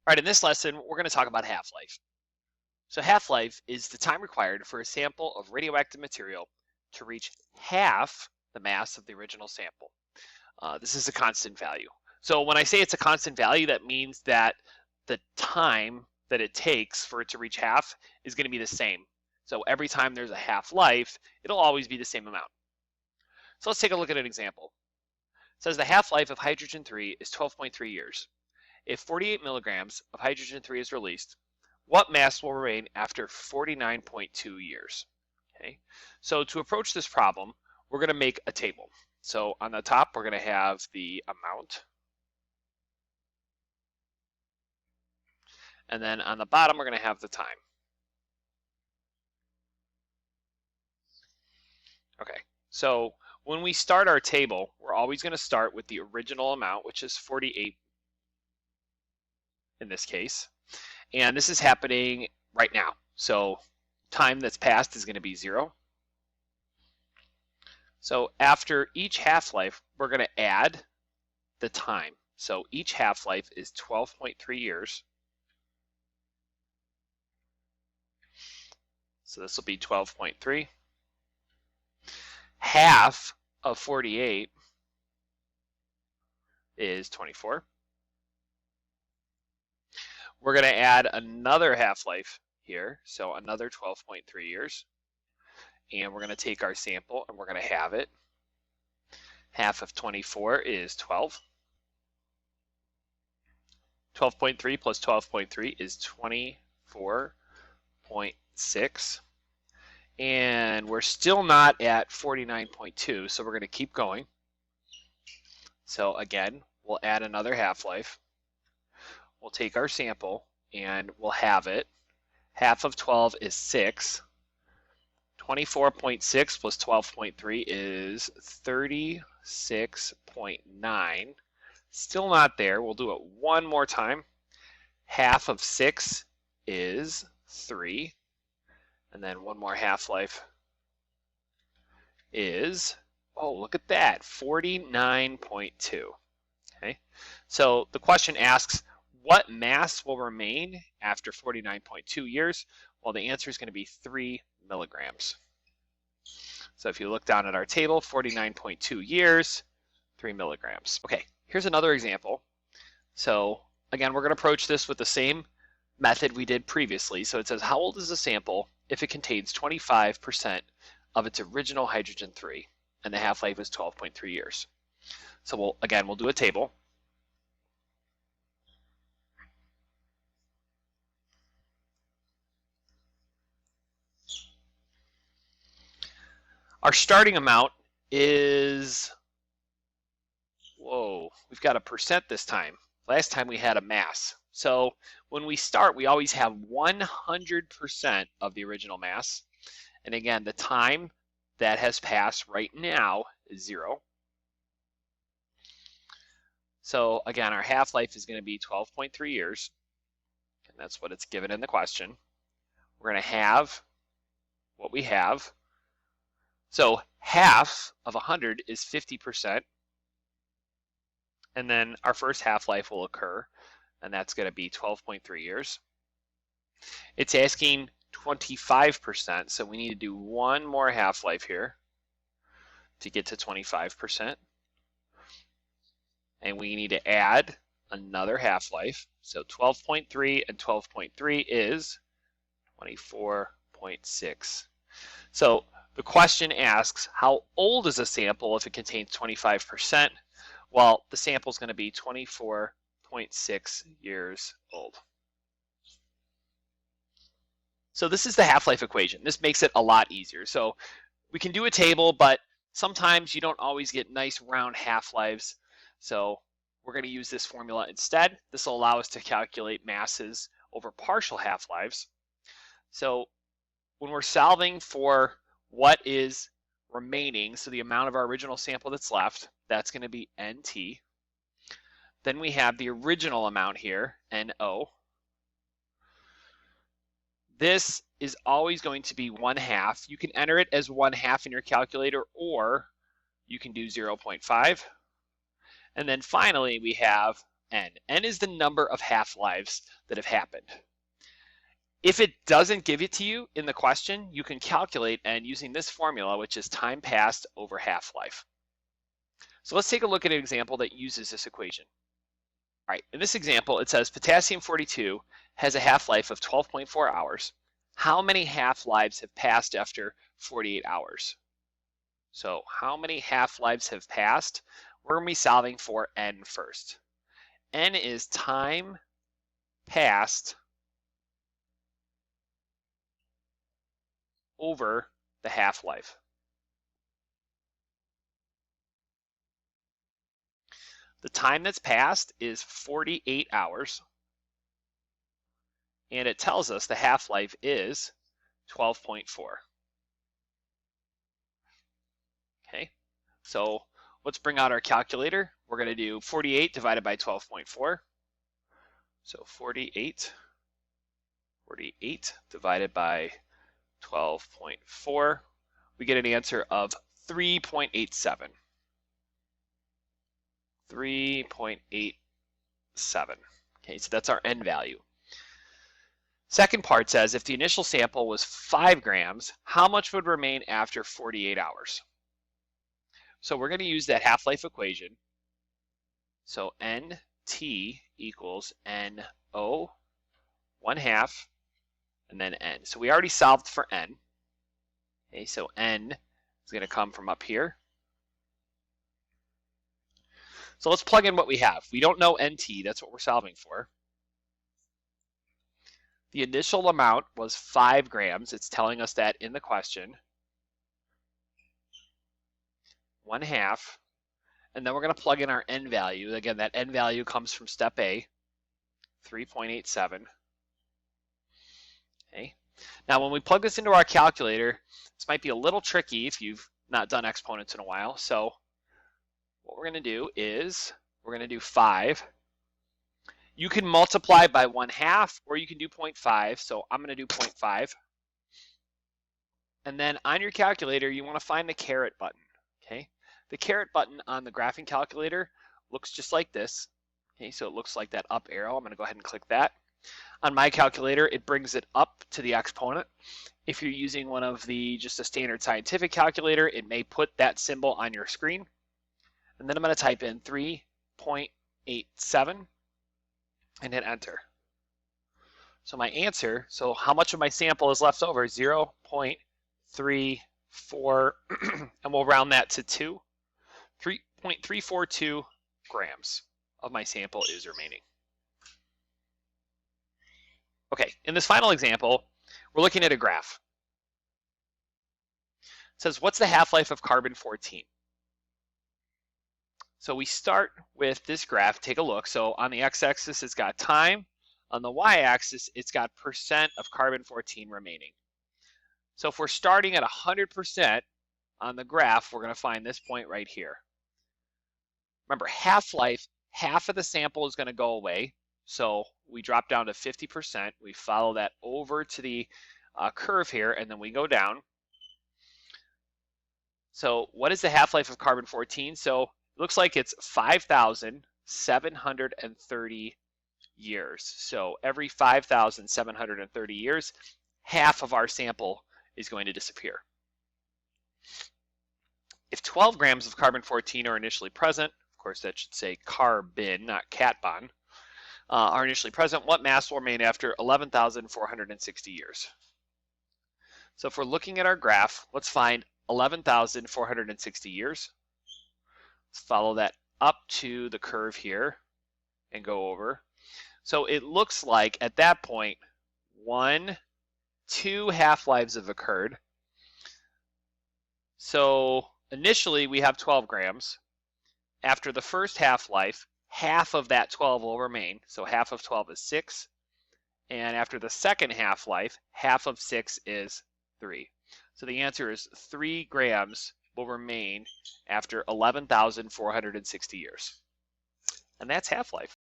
All right, in this lesson, we're going to talk about half-life. So half-life is the time required for a sample of radioactive material to reach half the mass of the original sample. This is a constant value. So when I say it's a constant value, that means that the time that it takes for it to reach half is going to be the same. So every time there's a half-life, it'll always be the same amount. So let's take a look at an example. It says the half-life of hydrogen-3 is 12.3 years. If 48 milligrams of hydrogen-3 is released, what mass will remain after 49.2 years? Okay, so to approach this problem, we're going to make a table. So on the top, we're going to have the amount. And then on the bottom, we're going to have the time. Okay, so when we start our table, we're always going to start with the original amount, which is 48 in this case. And this is happening right now. So time that's passed is going to be 0. So after each half-life, we're going to add the time. So each half-life is 12.3 years. So this will be 12.3. Half of 48 is 24. We're going to add another half-life here, so another 12.3 years. And we're going to take our sample and we're going to have it. Half of 24 is 12. 12.3 plus 12.3 is 24.6. And we're still not at 49.2, so we're going to keep going. So again, we'll add another half-life. We'll take our sample and we'll have it. Half of 12 is 6. 24.6 plus 12.3 is 36.9. Still not there. We'll do it one more time. Half of 6 is 3. And then one more half-life is, oh, look at that, 49.2. Okay, so the question asks, what mass will remain after 49.2 years? Well, the answer is going to be 3 milligrams. So if you look down at our table, 49.2 years, 3 milligrams. Okay, here's another example. So again, we're going to approach this with the same method we did previously. So it says, how old is a sample if it contains 25% of its original hydrogen-3 and the half-life is 12.3 years? So we'll do a table. Our starting amount is, whoa, we've got a percent this time. Last time we had a mass. So when we start, we always have 100% of the original mass. And again, the time that has passed right now is 0. So again, our half-life is going to be 12.3 years. And that's what it's given in the question. We're going to have what we have. So half of 100 is 50%. And then our first half-life will occur, and that's going to be 12.3 years. It's asking 25%, so we need to do one more half-life here to get to 25%. And we need to add another half-life. So 12.3 and 12.3 is 24.6. So the question asks, how old is a sample if it contains 25%? Well, the sample is going to be 24.6 years old. So this is the half-life equation. This makes it a lot easier. So we can do a table, but sometimes you don't always get nice round half-lives. So we're going to use this formula instead. This will allow us to calculate masses over partial half-lives. So when we're solving for what is remaining, so the amount of our original sample that's left, that's going to be NT. Then we have the original amount here, NO. This is always going to be 1/2. You can enter it as 1/2 in your calculator, or you can do 0.5. And then finally, we have n. N is the number of half-lives that have happened. If it doesn't give it to you in the question, you can calculate n using this formula, which is time passed over half-life. So let's take a look at an example that uses this equation. All right, in this example, it says potassium-42 has a half-life of 12.4 hours. How many half-lives have passed after 48 hours? So how many half-lives have passed? We're going to be solving for n first. N is time passed over the half-life. The time that's passed is 48 hours, and it tells us the half-life is 12.4. Okay, so let's bring out our calculator. We're going to do 48 divided by 12.4. So 48 divided by 12.4, we get an answer of 3.87. 3.87. Okay, so that's our n value. Second part says if the initial sample was 5 grams, how much would remain after 48 hours? So we're going to use that half-life equation. So NT equals NO 1/2 and then N. So we already solved for N. Okay, so N is going to come from up here. So let's plug in what we have. We don't know NT, that's what we're solving for. The initial amount was 5 grams. It's telling us that in the question. 1/2. And then we're going to plug in our N value. Again, that N value comes from step A, 3.87. Okay. Now, when we plug this into our calculator, this might be a little tricky if you've not done exponents in a while. So what we're going to do is we're going to do 5. You can multiply by 1/2 or you can do 0.5. So I'm going to do 0.5. And then on your calculator, you want to find the caret button. Okay. The caret button on the graphing calculator looks just like this. Okay, so it looks like that up arrow. I'm going to go ahead and click that. On my calculator, it brings it up to the exponent. If you're using one of just a standard scientific calculator, it may put that symbol on your screen. And then I'm going to type in 3.87 and hit enter. So my answer, so how much of my sample is left over? 0.34, and we'll round that to 2. 3.342 grams of my sample is remaining. Okay, in this final example, we're looking at a graph. It says, what's the half-life of carbon-14? So we start with this graph. Take a look. So on the x-axis, it's got time. On the y-axis, it's got percent of carbon-14 remaining. So if we're starting at 100% on the graph, we're going to find this point right here. Remember, half-life, half of the sample is going to go away. So we drop down to 50%. We follow that over to the curve here, and then we go down. So what is the half-life of carbon-14? So it looks like it's 5,730 years. So every 5,730 years, half of our sample is going to disappear. If 12 grams of carbon-14 are initially present, of course that should say carbon, not cation, are initially present, what mass will remain after 11,460 years? So if we're looking at our graph, let's find 11,460 years. Let's follow that up to the curve here and go over. So it looks like at that point, 2 half-lives have occurred. So initially we have 12 grams. After the first half-life, half of that 12 will remain. So half of 12 is 6. And after the second half-life, half of 6 is 3. So the answer is 3 grams will remain after 11,460 years. And that's half-life.